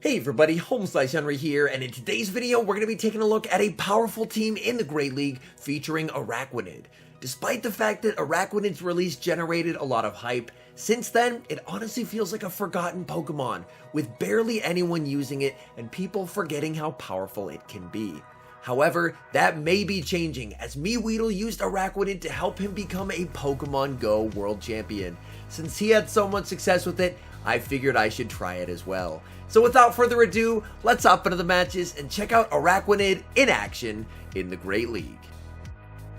Hey everybody, HomeSliceHenry here, and in today's video we're going to be taking a look at a powerful team in the Great League featuring Araquanid. Despite the fact that Araquanid's release generated a lot of hype, since then it honestly feels like a forgotten Pokemon, with barely anyone using it and people forgetting how powerful it can be. However, that may be changing as MeWeedle used Araquanid to help him become a Pokemon Go World Champion. Since he had so much success with it, I figured I should try it as well. So without further ado, let's hop into the matches and check out Araquanid in action in the Great League.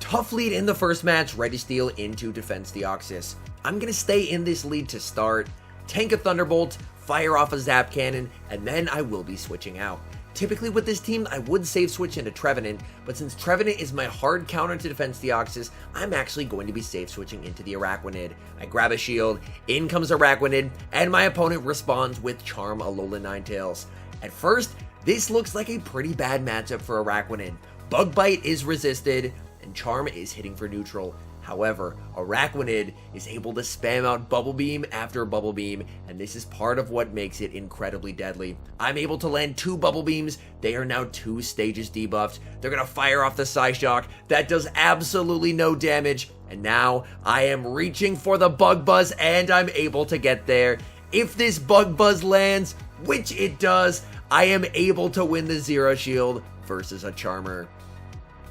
Tough lead in the first match, Registeel into Defense Deoxys. I'm going to stay in this lead to start, tank a Thunderbolt, fire off a Zap Cannon, and then I will be switching out. Typically with this team, I would save switch into Trevenant, but since Trevenant is my hard counter to Defense Deoxys, I'm actually going to be save switching into the Araquanid. I grab a shield, in comes Araquanid, and my opponent responds with Charm Alolan Ninetales. At first, this looks like a pretty bad matchup for Araquanid. Bug Bite is resisted, and Charm is hitting for neutral. However, Araquanid is able to spam out Bubble Beam after Bubble Beam, and this is part of what makes it incredibly deadly. I'm able to land 2 Bubble Beams. They are now 2 stages debuffed. They're going to fire off the Psyshock. That does absolutely no damage, and now I am reaching for the Bug Buzz, and I'm able to get there. If this Bug Buzz lands, which it does, I am able to win the Zero Shield versus a Charmer.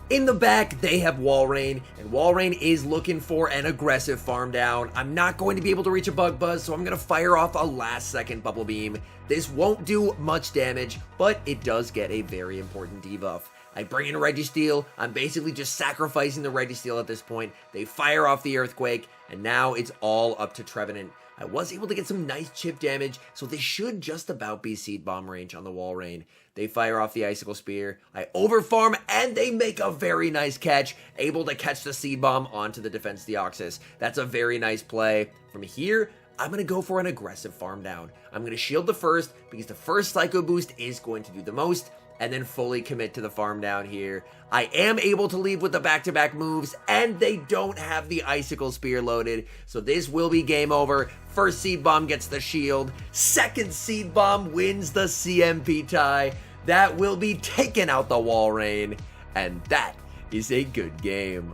In the back, they have Walrein, and Walrein is looking for an aggressive farm down. I'm not going to be able to reach a Bug Buzz, so I'm going to fire off a last-second Bubble Beam. This won't do much damage, but it does get a very important debuff. I bring in a Registeel. I'm basically just sacrificing the Registeel at this point. They fire off the Earthquake, and now it's all up to Trevenant. I was able to get some nice chip damage, so this should just about be Seed Bomb range on the Walrein. They fire off the Icicle Spear. I overfarm, and they make a very nice catch, able to catch the Seed Bomb onto the Defense Deoxys. That's a very nice play. From here, I'm going to go for an aggressive farm down. I'm going to shield the first, because the first Psycho Boost is going to do the most, and then fully commit to the farm down here. I am able to leave with the back-to-back moves, and they don't have the Icicle Spear loaded, so this will be game over. First Seed Bomb gets the shield, second Seed Bomb wins the CMP tie. That will be taking out the Walrein, and that is a good game.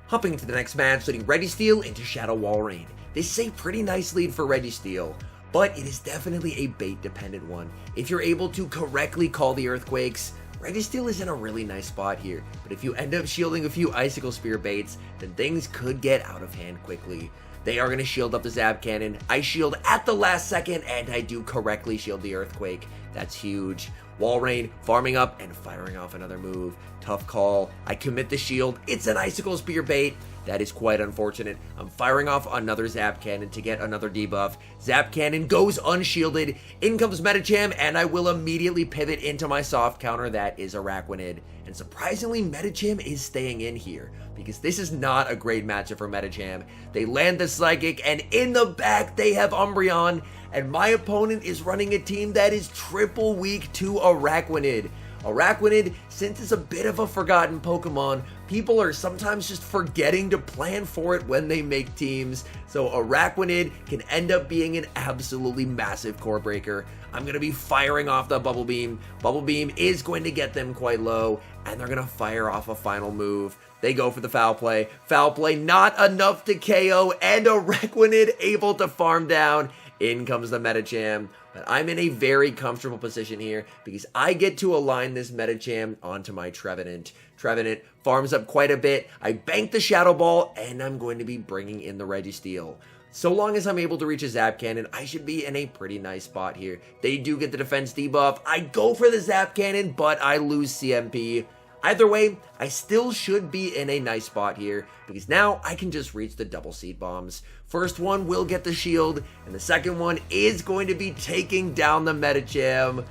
Hopping into the next match, letting Registeel into Shadow Walrein. This is a pretty nice lead for Registeel, but it is definitely a bait-dependent one. If you're able to correctly call the Earthquakes, Registeel is in a really nice spot here, but if you end up shielding a few Icicle Spear baits, then things could get out of hand quickly. They are going to shield up the Zap Cannon. I shield at the last second, and I do correctly shield the Earthquake. That's huge. Walrein farming up and firing off another move. Tough call. I commit the shield. It's an Icicle Spear bait. That is quite unfortunate. I'm firing off another Zap Cannon to get another debuff. Zap Cannon goes unshielded. In comes Medicham, and I will immediately pivot into my soft counter. That is Araquanid. And surprisingly, Medicham is staying in here, because this is not a great matchup for Medicham. They land the Psychic, and in the back, they have Umbreon. And my opponent is running a team that is triple weak to Araquanid. Araquanid, since it's a bit of a forgotten Pokemon, people are sometimes just forgetting to plan for it when they make teams. So Araquanid can end up being an absolutely massive Corebreaker. I'm going to be firing off the Bubble Beam. Bubble Beam is going to get them quite low, and they're going to fire off a final move. They go for the Foul Play. Foul Play not enough to KO, and Araquanid able to farm down. In comes the Medicham, but I'm in a very comfortable position here because I get to align this Medicham onto my Trevenant. Trevenant farms up quite a bit. I bank the Shadow Ball, and I'm going to be bringing in the Registeel. So long as I'm able to reach a Zap Cannon, I should be in a pretty nice spot here. They do get the defense debuff. I go for the Zap Cannon, but I lose CMP. Either way, I still should be in a nice spot here, because now I can just reach the double Seed Bombs. First one will get the shield, and the second one is going to be taking down the Medicham.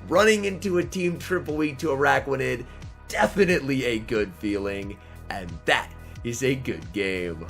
Running into a team triple weak to Araquanid, definitely a good feeling, and that is a good game.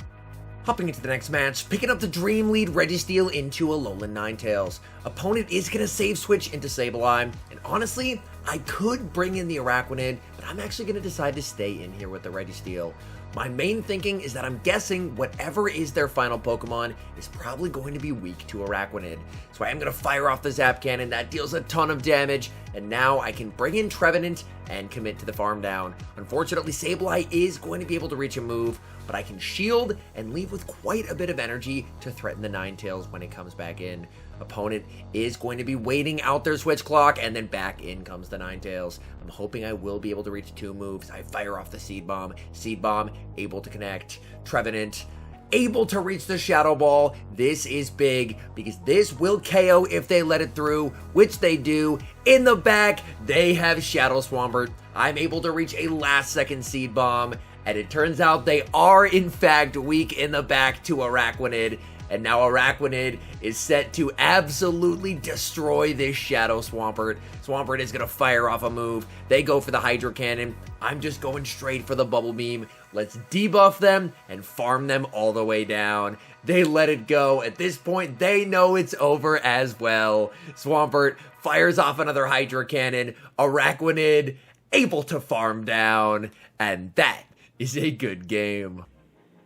Hopping into the next match, picking up the Dream lead, Registeel into Alolan Ninetales. Opponent is going to save switch into Sableye, and honestly, I could bring in the Araquanid, but I'm actually going to decide to stay in here with the Registeel. My main thinking is that I'm guessing whatever is their final Pokemon is probably going to be weak to Araquanid. So I am going to fire off the Zap Cannon. That deals a ton of damage, and now I can bring in Trevenant and commit to the farm down. Unfortunately, Sableye is going to be able to reach a move, but I can shield and leave with quite a bit of energy to threaten the Ninetales when it comes back in. Opponent is going to be waiting out their switch clock, and then back in comes the Ninetales. I'm hoping I will be able to reach 2 moves. I fire off the Seed Bomb. Seed Bomb able to connect. Trevenant able to reach the Shadow Ball. This is big because this will KO if they let it through, which they do. In the back, they have Shadow Swampert. I'm able to reach a last-second Seed Bomb, and it turns out they are, in fact, weak in the back to Araquanid. And now Araquanid is set to absolutely destroy this Shadow Swampert. Swampert is going to fire off a move. They go for the Hydro Cannon. I'm just going straight for the Bubble Beam. Let's debuff them and farm them all the way down. They let it go. At this point, they know it's over as well. Swampert fires off another Hydro Cannon. Araquanid able to farm down. And that is a good game.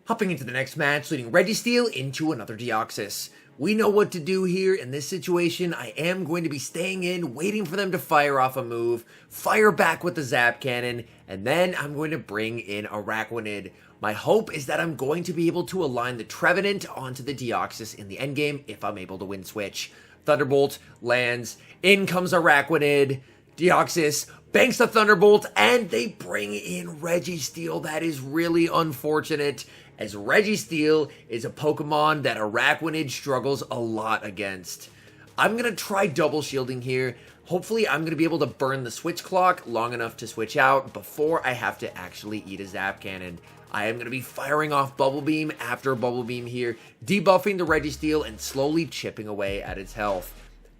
Hopping into the next match, leading Registeel into another Deoxys. We know what to do here. In this situation, I am going to be staying in, waiting for them to fire off a move, fire back with the Zap Cannon, and then I'm going to bring in Araquanid. My hope is that I'm going to be able to align the Trevenant onto the Deoxys in the endgame if I'm able to win switch. Thunderbolt lands, in comes Araquanid, Deoxys banks the Thunderbolt, and they bring in Registeel. That is really unfortunate, as Registeel is a Pokemon that Araquanid struggles a lot against. I'm going to try double shielding here. Hopefully I'm going to be able to burn the switch clock long enough to switch out before I have to actually eat a Zap Cannon. I am going to be firing off Bubble Beam after Bubble Beam here, debuffing the Registeel and slowly chipping away at its health.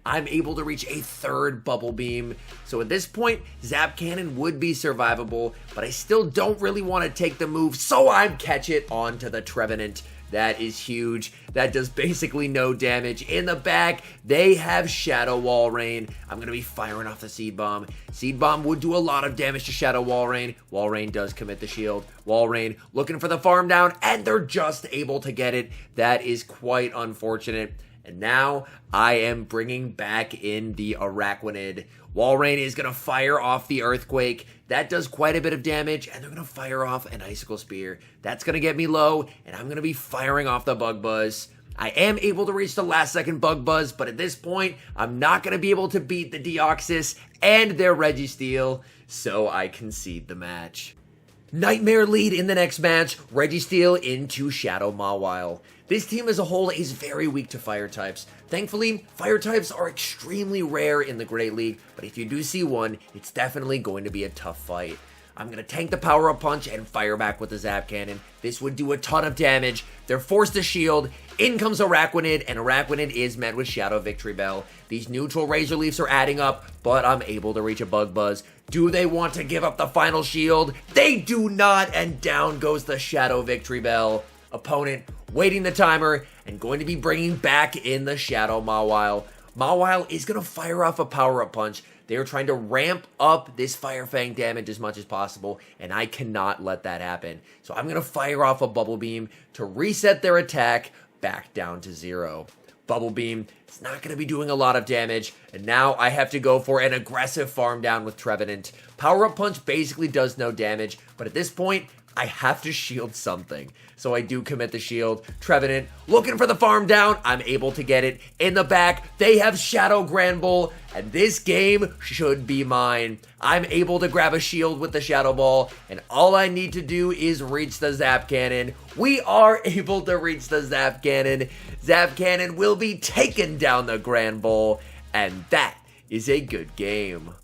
I'm able to reach a third Bubble Beam, so at this point, Zap Cannon would be survivable, but I still don't really want to take the move, so I catch it onto the Trevenant. That is huge. That does basically no damage. In the back, they have Shadow Walrein. I'm going to be firing off the Seed Bomb. Seed Bomb would do a lot of damage to Shadow Walrein. Walrein does commit the shield. Walrein looking for the farm down, and they're just able to get it. That is quite unfortunate. And now I am bringing back in the Araquanid. Walrein is going to fire off the Earthquake. That does quite a bit of damage, and they're going to fire off an Icicle Spear. That's going to get me low, and I'm going to be firing off the Bug Buzz. I am able to reach the last second Bug Buzz, but at this point, I'm not going to be able to beat the Deoxys and their Registeel, so I concede the match. Nightmare lead in the next match, Registeel into Shadow Mawile. This team as a whole is very weak to fire types. Thankfully, fire types are extremely rare in the Great League, but if you do see one, it's definitely going to be a tough fight. I'm going to tank the power-up punch and fire back with the Zap Cannon. This would do a ton of damage. They're forced to shield. In comes Araquanid, and Araquanid is met with Shadow Victory Bell. These neutral Razor Leafs are adding up, but I'm able to reach a Bug Buzz. Do they want to give up the final shield? They do not, and down goes the Shadow Victory Bell. Opponent waiting the timer and going to be bringing back in the Shadow Mawile. Mawile is going to fire off a power-up punch. They are trying to ramp up this Fire Fang damage as much as possible, and I cannot let that happen. So I'm going to fire off a Bubble Beam to reset their attack back down to 0. Bubble Beam, it's not going to be doing a lot of damage, and now I have to go for an aggressive farm down with Trevenant. Power-up punch basically does no damage, but at this point, I have to shield something. So I do commit the shield. Trevenant looking for the farm down. I'm able to get it. In the back, they have Shadow Granbull, and this game should be mine. I'm able to grab a shield with the Shadow Ball, and all I need to do is reach the Zap Cannon. We are able to reach the Zap Cannon. Zap Cannon will be taking down the Granbull, and that is a good game.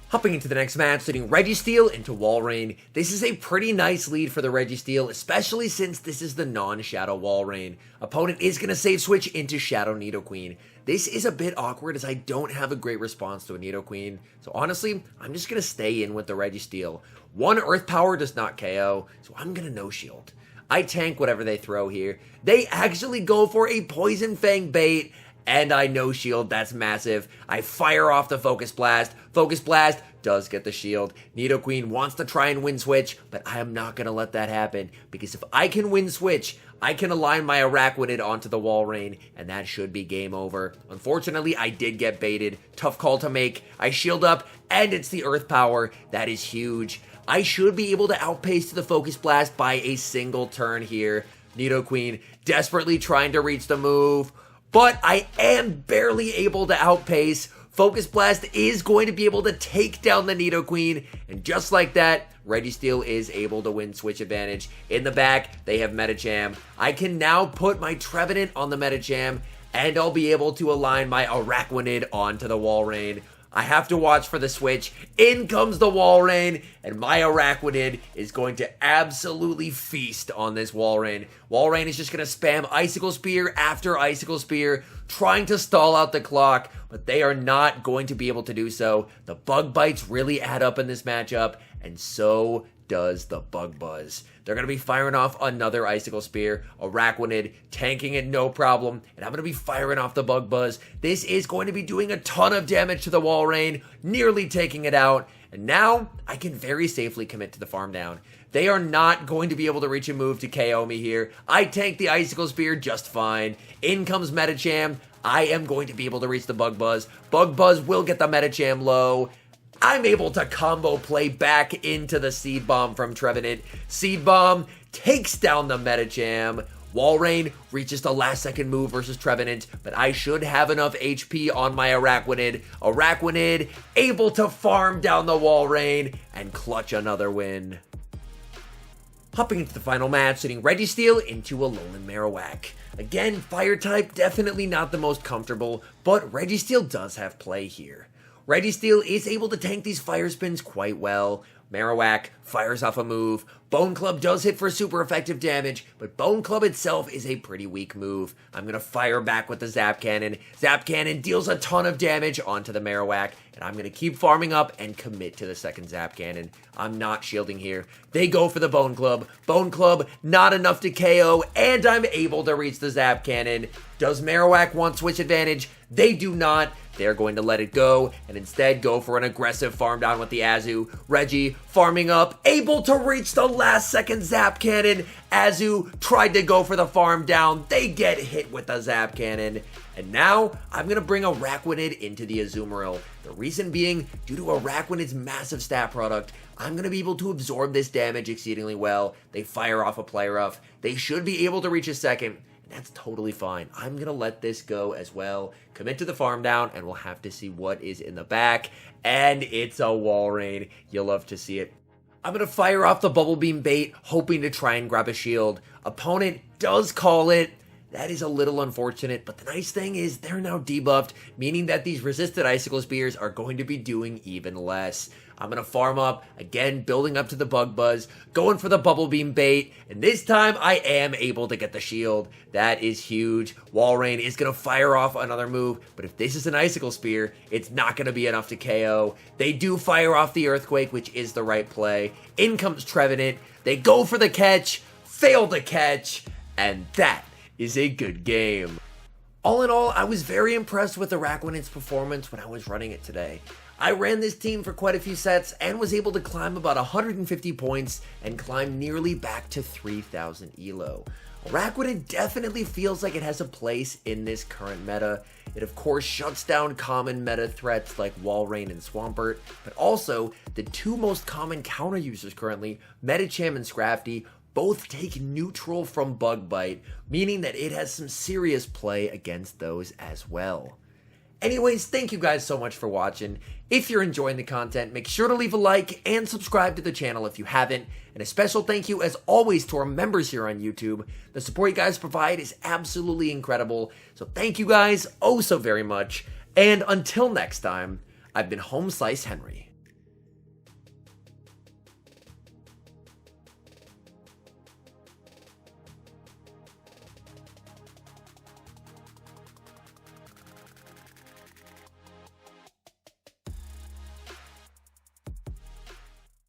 Hopping into the next match, leading Registeel into Walrein. This is a pretty nice lead for the Registeel, especially since this is the non-Shadow Walrein. Opponent is going to save switch into Shadow Nidoqueen. This is a bit awkward as I don't have a great response to a Nidoqueen, so honestly, I'm just going to stay in with the Registeel. One Earth Power does not KO, so I'm going to no-shield. I tank whatever they throw here. They actually go for a Poison Fang bait, and I no shield. That's massive. I fire off the Focus Blast. Focus Blast does get the shield. Nidoqueen wants to try and win switch, but I am not going to let that happen, because if I can win switch, I can align my Araquanid onto the Walrein, and that should be game over. Unfortunately, I did get baited. Tough call to make. I shield up, and it's the Earth Power. That is huge. I should be able to outpace to the Focus Blast by a single turn here. Nidoqueen desperately trying to reach the move, but I am barely able to outpace. Focus Blast is going to be able to take down the Nidoqueen, and just like that, Registeel is able to win switch advantage. In the back, they have Medicham. I can now put my Trevenant on the Medicham, and I'll be able to align my Araquanid onto the Walrein. I have to watch for the switch. In comes the Walrein, and my Araquanid is going to absolutely feast on this Walrein. Walrein is just going to spam Icicle Spear after Icicle Spear, trying to stall out the clock, but they are not going to be able to do so. The Bug Bites really add up in this matchup, and so does the Bug Buzz. They're going to be firing off another Icicle Spear, Araquanid tanking it no problem, and I'm going to be firing off the Bug Buzz. This is going to be doing a ton of damage to the Walrein, nearly taking it out, and now I can very safely commit to the farm down. They are not going to be able to reach a move to KO me here. I tank the Icicle Spear just fine. In comes Medicham. I am going to be able to reach the Bug Buzz. Bug Buzz will get the Medicham low. I'm able to combo play back into the Seed Bomb from Trevenant. Seed Bomb takes down the Medicham. Walrein reaches the last second move versus Trevenant, but I should have enough HP on my Araquanid. Araquanid able to farm down the Walrein and clutch another win. Hopping into the final match, sitting Registeel into Alolan Marowak. Again, Fire type, definitely not the most comfortable, but Registeel does have play here. Registeel is able to tank these Fire Spins quite well. Marowak fires off a move. Bone Club does hit for super effective damage, but Bone Club itself is a pretty weak move. I'm going to fire back with the Zap Cannon. Zap Cannon deals a ton of damage onto the Marowak, and I'm going to keep farming up and commit to the second Zap Cannon. I'm not shielding here. They go for the Bone Club. Bone Club, not enough to KO, and I'm able to reach the Zap Cannon. Does Marowak want switch advantage? They do not. They're going to let it go and instead go for an aggressive farm down with the Azu. Reggie farming up, able to reach the last second Zap Cannon. Azu tried to go for the farm down. They get hit with the Zap Cannon. And now I'm going to bring Araquanid into the Azumarill. The reason being, due to Araquanid's massive stat product, I'm going to be able to absorb this damage exceedingly well. They fire off a Play Rough. They should be able to reach a second. That's totally fine. I'm going to let this go as well. Commit to the farm down, and we'll have to see what is in the back. And it's a Walrein. You'll love to see it. I'm going to fire off the Bubble Beam bait, hoping to try and grab a shield. Opponent does call it. That is a little unfortunate, but the nice thing is they're now debuffed, meaning that these resisted Icicle Spears are going to be doing even less. I'm going to farm up, again, building up to the Bug Buzz, going for the Bubble Beam bait, and this time I am able to get the shield. That is huge. Walrein is going to fire off another move, but if this is an Icicle Spear, it's not going to be enough to KO. They do fire off the Earthquake, which is the right play. In comes Trevenant. They go for the catch, fail the catch, and that is a good game. All in all, I was very impressed with Araquanid's performance when I was running it today. I ran this team for quite a few sets and was able to climb about 150 points and climb nearly back to 3,000 elo. Araquanid definitely feels like it has a place in this current meta. It of course shuts down common meta threats like Walrein and Swampert, but also the two most common counter users currently, Medicham and Scrafty, both take neutral from Bug Bite, meaning that it has some serious play against those as well. Anyways, thank you guys so much for watching. If you're enjoying the content, make sure to leave a like and subscribe to the channel if you haven't. And a special thank you, as always, to our members here on YouTube. The support you guys provide is absolutely incredible. So thank you guys oh so very much. And until next time, I've been HomeSliceHenry.